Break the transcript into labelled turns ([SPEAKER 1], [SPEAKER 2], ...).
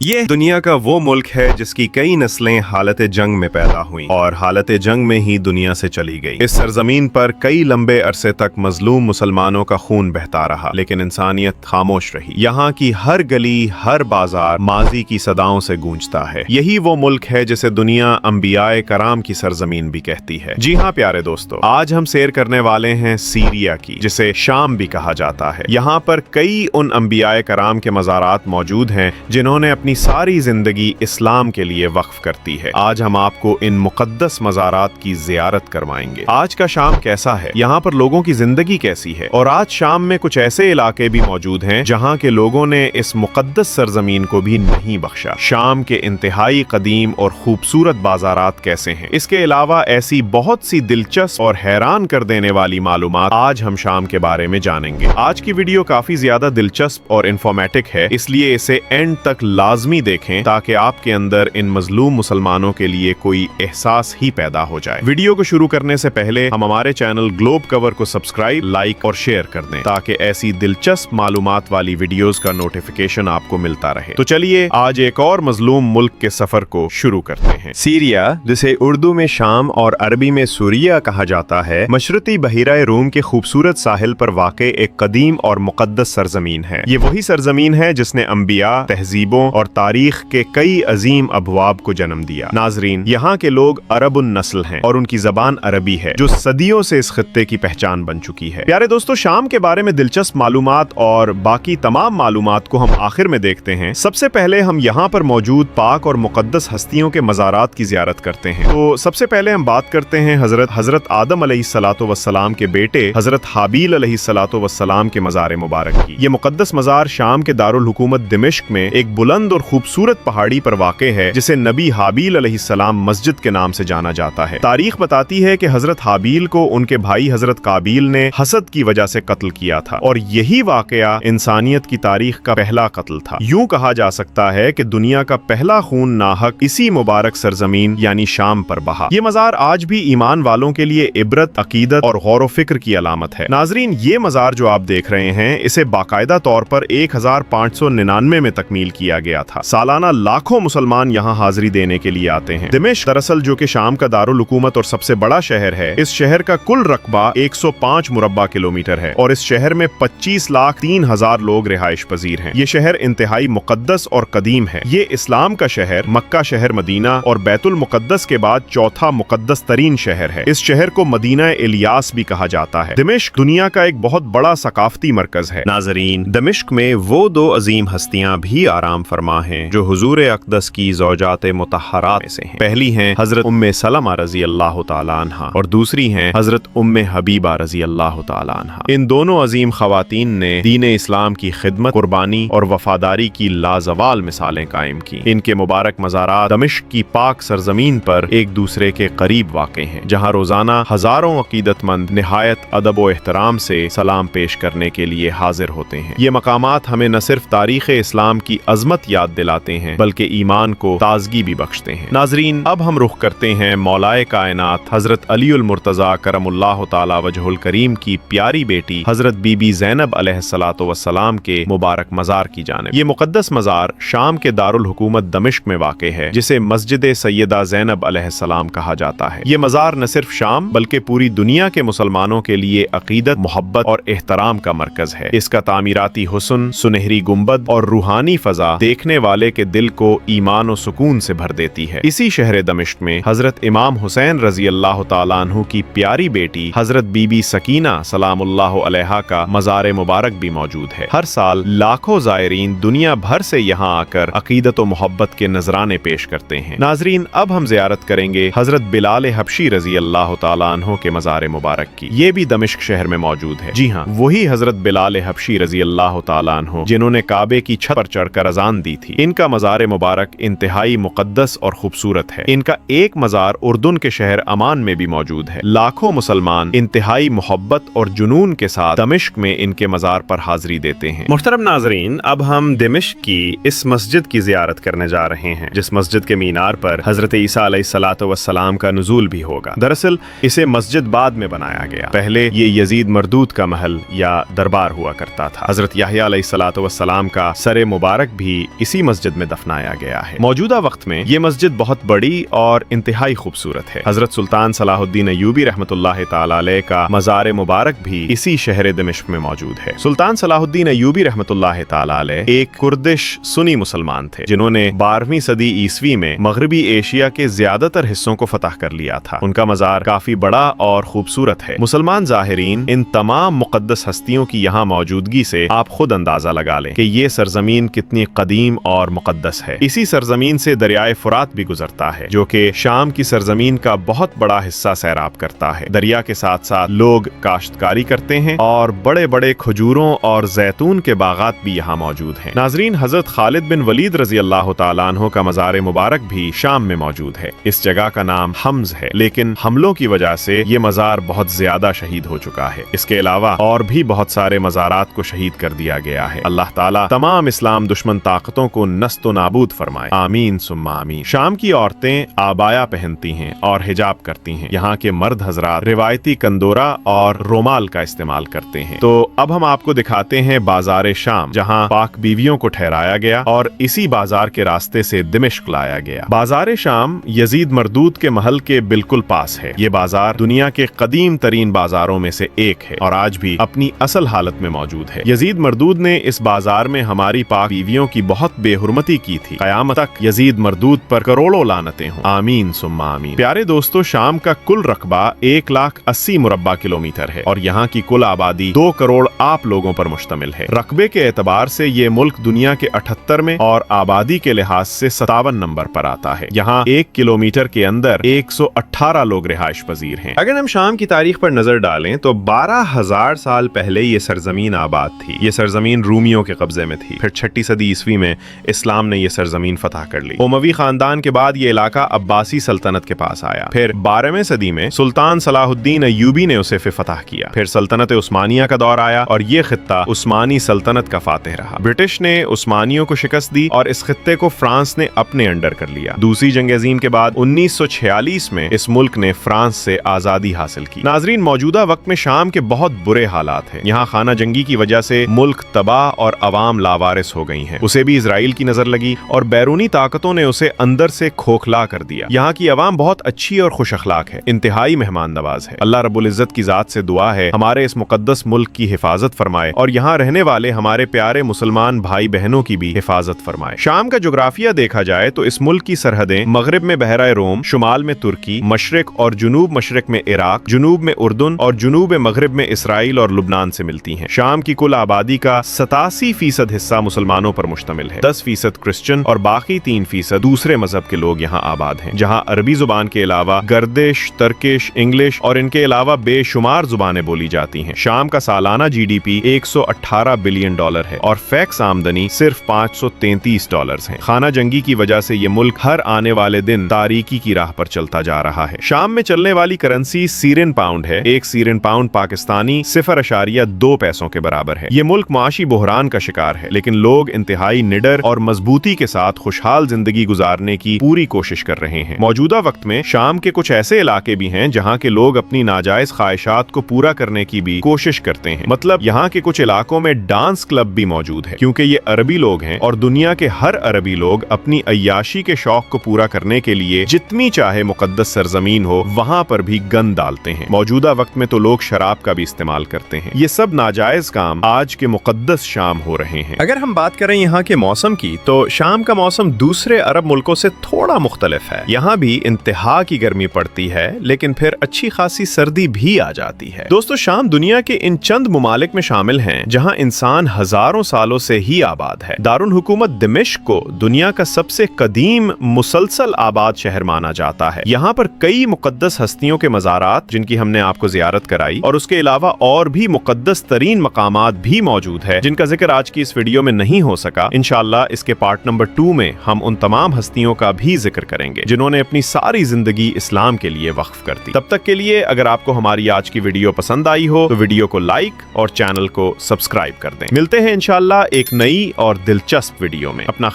[SPEAKER 1] ये दुनिया का वो मुल्क है जिसकी कई नस्लें हालत जंग में पैदा हुई और हालत जंग में ही दुनिया से चली गई। इस सरजमीन पर कई लंबे अरसे तक मजलूम मुसलमानों का खून बहता रहा, लेकिन इंसानियत खामोश रही। यहाँ की हर गली, हर बाजार माजी की सदाओं से गूंजता है। यही वो मुल्क है जिसे दुनिया अंबियाए कराम की सरजमीन भी कहती है। जी हाँ प्यारे दोस्तों, आज हम सैर करने वाले हैं सीरिया की, जिसे शाम भी कहा जाता है। यहाँ पर कई उन अंबियाए कराम के मज़ारात मौजूद हैं जिन्होंने अपनी सारी जिंदगी इस्लाम के लिए वक्फ करती है। आज हम आपको इन मुकद्दस मज़ारात की ज़ियारत करवाएंगे। आज का शाम कैसा है, यहाँ पर लोगों की जिंदगी कैसी है, और आज शाम में कुछ ऐसे इलाके भी मौजूद हैं जहाँ के लोगों ने इस मुकद्दस सरजमीन को भी नहीं बख्शा। शाम के इंतहाई कदीम और खूबसूरत बाजारात कैसे हैं, इसके अलावा ऐसी बहुत सी दिलचस्प और हैरान कर देने वाली मालूमात आज हम शाम के बारे में जानेंगे। आज की वीडियो काफी ज्यादा दिलचस्प और इंफॉर्मेटिव है, इसलिए इसे एंड तक लाजमी देखें ताकि आपके अंदर इन मजलूम मुसलमानों के लिए कोई एहसास ही पैदा हो जाए। वीडियो को शुरू करने से पहले हम हमारे चैनल ग्लोब कवर को सब्सक्राइब, लाइक और शेयर कर दें ताकि ऐसी दिलचस्प मालूमात वाली वीडियोस का नोटिफिकेशन आपको मिलता रहे। तो चलिए आज एक और मजलूम मुल्क के सफर को शुरू करते हैं। सीरिया, जिसे उर्दू में शाम और अरबी में सूरिया कहा जाता है, मशरकी बहिरा रूम के खूबसूरत साहिल पर वाक़े एक कदीम और मुकद्दस सरजमीन है। ये वही सरजमीन है जिसने अंबिया, तहजीबों और तारीख के कई अजीम अबवाब को जन्म दिया। नाजरीन, यहाँ के लोग अरबुन नस्ल हैं और उनकी जबान अरबी है, जो सदियों से इस खित्ते की पहचान बन चुकी है। प्यारे दोस्तों, शाम के बारे में दिलचस्प मालूमात और बाकी तमाम मालूमात को हम आखिर में देखते हैं। सबसे पहले हम यहाँ पर मौजूद पाक और मुकद्दस हस्तियों के मज़ारात की ज़ियारत करते हैं। तो सबसे पहले हम बात करते हैं हजरत आदम अलैहिस्सलातु वस्सलाम के बेटे हजरत हाबील अलैहिस्सलातु वस्सलाम के मज़ार मुबारक की। ये मुकद्दस मज़ार शाम के दारुल हुकूमत दिमिश्क में एक बुलंद और खूबसूरत पहाड़ी पर वाक़े है, जिसे नबी हाबील अलैहिस्सलाम मस्जिद के नाम से जाना जाता है। तारीख बताती है कि हजरत हाबील को उनके भाई हजरत काबील ने हसद की वजह से कत्ल किया था, और यही वाक़या इंसानियत की तारीख का पहला कत्ल था। यूं कहा जा सकता है कि दुनिया का पहला खून नाहक इसी मुबारक सरजमीन यानी शाम पर बहा। ये मज़ार आज भी ईमान वालों के लिए इबरत, अकीदत और गौर व फिक्र की अलामत है। नाजरीन, ये मज़ार जो आप देख रहे हैं, इसे बाकायदा तौर पर 1599 में तकमील किया गया था। सालाना लाखों मुसलमान यहाँ हाजिरी देने के लिए आते हैं। दिमिश्क दरअसल जो कि शाम का दारुल हुकूमत और सबसे बड़ा शहर है, इस शहर का कुल रकबा 105 मुरब्बा किलोमीटर है और इस शहर में 25,03,000 लोग रिहाइश पजीर हैं। ये शहर इंतहाई मुकद्दस और कदीम है। ये इस्लाम का शहर, मक्का शहर, मदीना और बैतुल मुकद्दस के बाद चौथा मुकद्दस तरीन शहर है। इस शहर को मदीना इलियास भी कहा जाता है। दिमिश्क दुनिया का एक बहुत बड़ा सकाफती मरकज है। नाजरीन, दिमिश्क में वो दो अजीम हस्तियां भी आराम फरमा हैं जो हुजूर अक़दस की ज़ौजात मुतहरात में से हैं। पहली हैं हजरत उम्मे सलमा रज़ी अल्लाह तआला अन्हा और दूसरी हैं हजरत उम्मे हबीबा रज़ी अल्लाह तआला अन्हा। इन दोनों अजीम ख़वातीन ने दीन इस्लाम की खिदमत, कुर्बानी और वफादारी की लाजवाल मिसालें कायम की। इनके मुबारक मज़ारात दमिश्क की पाक सरजमीन पर एक दूसरे के करीब वाक़े हैं, जहाँ रोजाना हजारों अकीदतमंद निहायत अदब व एहतराम से सलाम पेश करने के लिए हाजिर होते हैं। ये मकामात हमें न सिर्फ तारीख़ इस्लाम की अजमत याद दिलाते हैं बल्कि ईमान को ताजगी भी बख्शते हैं। नाजरीन, अब हम रुख करते हैं मौलाए कायनात हजरत अलीउल मुर्तज़ा करमुल्लाहु तआला वजहुल करीम की प्यारी बेटी हजरत बीबी ज़ैनब अलैहिस्सलातु वस्सलाम के मुबारक मज़ार की जानिब। ये मुकद्दस मज़ार शाम के दारुल हुकूमत दमिश्क में वाक़े है, जिसे मस्जिद सैयदा ज़ैनब अलैहिस्सलाम कहा जाता है। ये मज़ार न सिर्फ शाम बल्कि पूरी दुनिया के मुसलमानों के लिए अकीदत, मोहब्बत और एहतराम का मरकज है। इसका तामीराती हुस्न, सुनहरी गुंबद और रूहानी फजा देखने वाले के दिल को ईमान और सुकून से भर देती है। इसी शहर दमिश्क में हजरत इमाम हुसैन रजी अल्लाह तआला अन्हु की प्यारी बेटी हजरत बीबी सकीना सलामुल्लाह अलैहा का मज़ार मुबारक भी मौजूद है। हर साल लाखों ज़ायरीन दुनिया भर से यहाँ आकर अकीदत और मोहब्बत के नजराने पेश करते हैं। नाजरीन, अब हम ज़ियारत करेंगे हजरत बिलाल हबशी रजी अल्लाह तआला अन्हु के मज़ार मुबारक की। ये भी दमिश्क शहर में मौजूद है। जी हाँ, वही हजरत बिलाल हबशी रजी अल्लाह तआला अन्हु जिन्होंने काबे की छत पर चढ़कर अजान दी थी। इनका मज़ार मुबारक इंतहाई मुकद्दस और खूबसूरत है। इनका एक मज़ार उर्दुन के शहर अमान में भी मौजूद है। लाखों मुसलमान इंतहाई मोहब्बत और जुनून के साथ दमिश्क में इनके मज़ार पर हाजिरी देते हैं। मुहतरम नाजरीन, अब हम दमिश्क की इस मस्जिद की ज़ियारत करने जा रहे हैं, जिस मस्जिद के मीनार पर हजरत ईसा अलैहिस्सलातु वस्सलाम का नुज़ूल भी होगा। दरअसल इसे मस्जिद बाद में बनाया गया। पहले ये यजीद मरदूद का महल या दरबार हुआ करता था। हजरत याह्या अलैहिस्सलातु वस्सलाम का सरे मुबारक भी इसी इसी मस्जिद में दफनाया गया है। मौजूदा वक्त में ये मस्जिद बहुत बड़ी और इंतहाई खूबसूरत है। हजरत सुल्तान सलाहुद्दीन अय्यूबी रहमतुल्लाह तआला अलैह का मज़ार मुबारक भी इसी शहर दिमिश्क में मौजूद है। सुल्तान सलाहुद्दीन अय्यूबी रहमतुल्लाह तआला अलैह एक कुर्दिश सुन्नी मुसलमान थे जिन्होंने 12वीं सदी ईस्वी में मगरबी एशिया के ज्यादातर हिस्सों को फतह कर लिया था। उनका मज़ार काफी बड़ा और खूबसूरत है। मुसलमान ज़ाहिरीन इन तमाम मुक़द्दस हस्तियों की यहाँ मौजूदगी से आप खुद अंदाजा लगा लें कि ये सरजमीन कितनी कदीम और मुक़द्दस है। इसी सरजमीन से दरियाए फुरात भी गुजरता है जो कि शाम की सरजमीन का बहुत बड़ा हिस्सा सैराब करता है। दरिया के साथ साथ लोग काश्तकारी करते हैं और बड़े बड़े खजूरों और जैतून के बागात भी यहाँ मौजूद हैं। नाजरीन, हजरत खालिद बिन वलीद रजी अल्लाह तआला अन्हु का मज़ार मुबारक भी शाम में मौजूद है। इस जगह का नाम हम्ज़ है, लेकिन हमलों की वजह से ये मज़ार बहुत ज्यादा शहीद हो चुका है। इसके अलावा और भी बहुत सारे मज़ारात को शहीद कर दिया गया है। अल्लाह ताला तमाम इस्लाम दुश्मन ताकतों को नस्त नाबूद फरमाए, आमीन सुम्मा आमीन। शाम की औरतें आबाया पहनती हैं और हिजाब करती हैं। यहाँ के मर्द हजरात रिवायती कंदोरा और रोमाल का इस्तेमाल करते हैं। तो अब हम आपको दिखाते हैं बाजार शाम, जहाँ पाक बीवियों को ठहराया गया और इसी बाजार के रास्ते से दिमिश्क लाया गया। बाजार शाम यजीद मरदूद के महल के बिल्कुल पास है। ये बाजार दुनिया के कदीम तरीन बाजारों में से एक है और आज भी अपनी असल हालत में मौजूद है। यजीद मरदूद ने इस बाजार में हमारी पाक बीवियों की बहुत बेहुरमती की थी। क़यामत तक यजीद मरदूद पर करोड़ों लानतें हों, आमीन सुम्मा आमीन। प्यारे दोस्तों, शाम का कुल रकबा 1,80,000 मुरब्बा किलोमीटर है और यहाँ की कुल आबादी 2 करोड़ आप लोगों पर मुश्तमिल है। रकबे के एतबार से ये मुल्क दुनिया के 78 में और आबादी के लिहाज से 57 नंबर पर आता है। यहाँ 1 किलोमीटर के अंदर 118 लोग रिहाइश पजीर हैं। अगर हम शाम की तारीख पर नजर डालें तो 12,000 साल पहले ये सरजमीन आबाद थी। ये सरजमीन रूमियों के कब्जे में थी। फिर 6ठी सदी ईस्वी में इस्लाम ने ये सरजमीन फतह कर ली। उमवी खानदान के बाद ये इलाका अब्बासी सल्तनत के पास आया। फिर 12वीं सदी में सुल्तान सलाहुद्दीन अय्यूबी ने उसे फतह किया। फिर सल्तनत उस्मानिया का दौर आया और ये खित्ता उस्मानी सल्तनत का फातिह रहा। ब्रिटिश ने उस्मानियों को शिकस्त दी और इस खित्ते को फ्रांस ने अपने अंडर कर लिया। दूसरी जंग अजीम के बाद 1946 में इस मुल्क ने फ्रांस से आजादी हासिल की। नाजरीन, मौजूदा वक्त में शाम के बहुत बुरे हालात हैं। यहाँ खाना जंगी की वजह से मुल्क तबाह और अवाम लावारिस हो गई हैं। उसे भी इजराइल की नजर लगी और बैरूनी ताकतों ने उसे अंदर से खोखला कर दिया। यहाँ की अवाम बहुत अच्छी और खुश अखलाक है, इंतहाई मेहमान नवाज है। अल्लाह रब्बुल इज्जत की जात से दुआ है हमारे इस मुकद्दस मुल्क की हिफाजत फरमाए और यहाँ रहने वाले हमारे प्यारे मुसलमान भाई बहनों की भी हिफाजत फरमाए। शाम का जोग्राफिया देखा जाए तो इस मुल्क की सरहदें मगरिब में बहरा रोम, शुमाल में तुर्की, मशरिक और जुनूब मशरिक में इराक, जुनूब में उर्दून और जुनूब मगरिब में इसराइल और लुबनान से मिलती हैं। शाम की कुल आबादी का 87% हिस्सा मुसलमानों पर मुश्तमिल है। 10% क्रिश्चियन और बाकी 3% दूसरे मजहब के लोग यहाँ आबाद हैं। जहाँ अरबी जुबान के अलावा गर्दिश, तर्किश, इंग्लिश और इनके अलावा बेशुमार जुबानें बोली जाती हैं। शाम का सालाना GDP $118 बिलियन है और फैक्स आमदनी सिर्फ $533 है। खाना जंगी की वजह से ये मुल्क हर आने वाले दिन तारीकी की राह पर चलता जा रहा है। शाम में चलने वाली करेंसी सीरियन पाउंड है। एक सीरियन पाउंड पाकिस्तानी 0.2 पैसों के बराबर है। ये मुल्क माशी बहरान का शिकार है, लेकिन लोग इंतहाई निडर और मजबूती के साथ खुशहाल जिंदगी गुजारने की पूरी कोशिश कर रहे हैं। मौजूदा वक्त में शाम के कुछ ऐसे इलाके भी हैं जहाँ के लोग अपनी नाजायज ख्वाहिशात को पूरा करने की भी कोशिश करते हैं। मतलब यहाँ के कुछ इलाकों में डांस क्लब भी मौजूद है, क्योंकि ये अरबी लोग हैं और दुनिया के हर अरबी लोग अपनी अय्याशी के शौक को पूरा करने के लिए जितनी चाहे मुकद्दस सरजमीन हो वहाँ पर भी गंद डालते हैं। मौजूदा वक्त में तो लोग शराब का भी इस्तेमाल करते हैं। ये सब नाजायज काम आज के मुकद्दस शाम हो रहे हैं। अगर हम बात करें यहाँ के मौसम की तो शाम का मौसम दूसरे अरब मुल्कों से थोड़ा मुख्तलिफ है। यहाँ भी इंतहा की गर्मी पड़ती है, लेकिन फिर अच्छी खासी सर्दी भी आ जाती है। दोस्तों, शाम दुनिया के इन चंद मुमालिक में शामिल हैं जहाँ इंसान हजारों सालों से ही आबाद है। दारुल हुकूमत दिमिश्क को दुनिया का सबसे कदीम मुसलसल आबाद शहर माना जाता है। यहाँ पर कई मुकद्दस हस्तियों के मज़ारात जिनकी हमने आपको ज़ियारत कराई और उसके अलावा और भी मुकद्दस तरीन मकामात भी मौजूद है जिनका जिक्र आज की इस वीडियो में नहीं हो सका। इंशाअल्लाह इसके पार्ट नंबर 2 में हम उन तमाम हस्तियों का भी जिक्र करेंगे जिन्होंने अपनी सारी जिंदगी इस्लाम के लिए वक्फ कर दी। तब तक के लिए अगर आपको हमारी आज की वीडियो पसंद आई हो तो वीडियो को लाइक और चैनल को सब्सक्राइब कर दें। मिलते हैं इंशाअल्लाह एक नई और दिलचस्प वीडियो में। अपना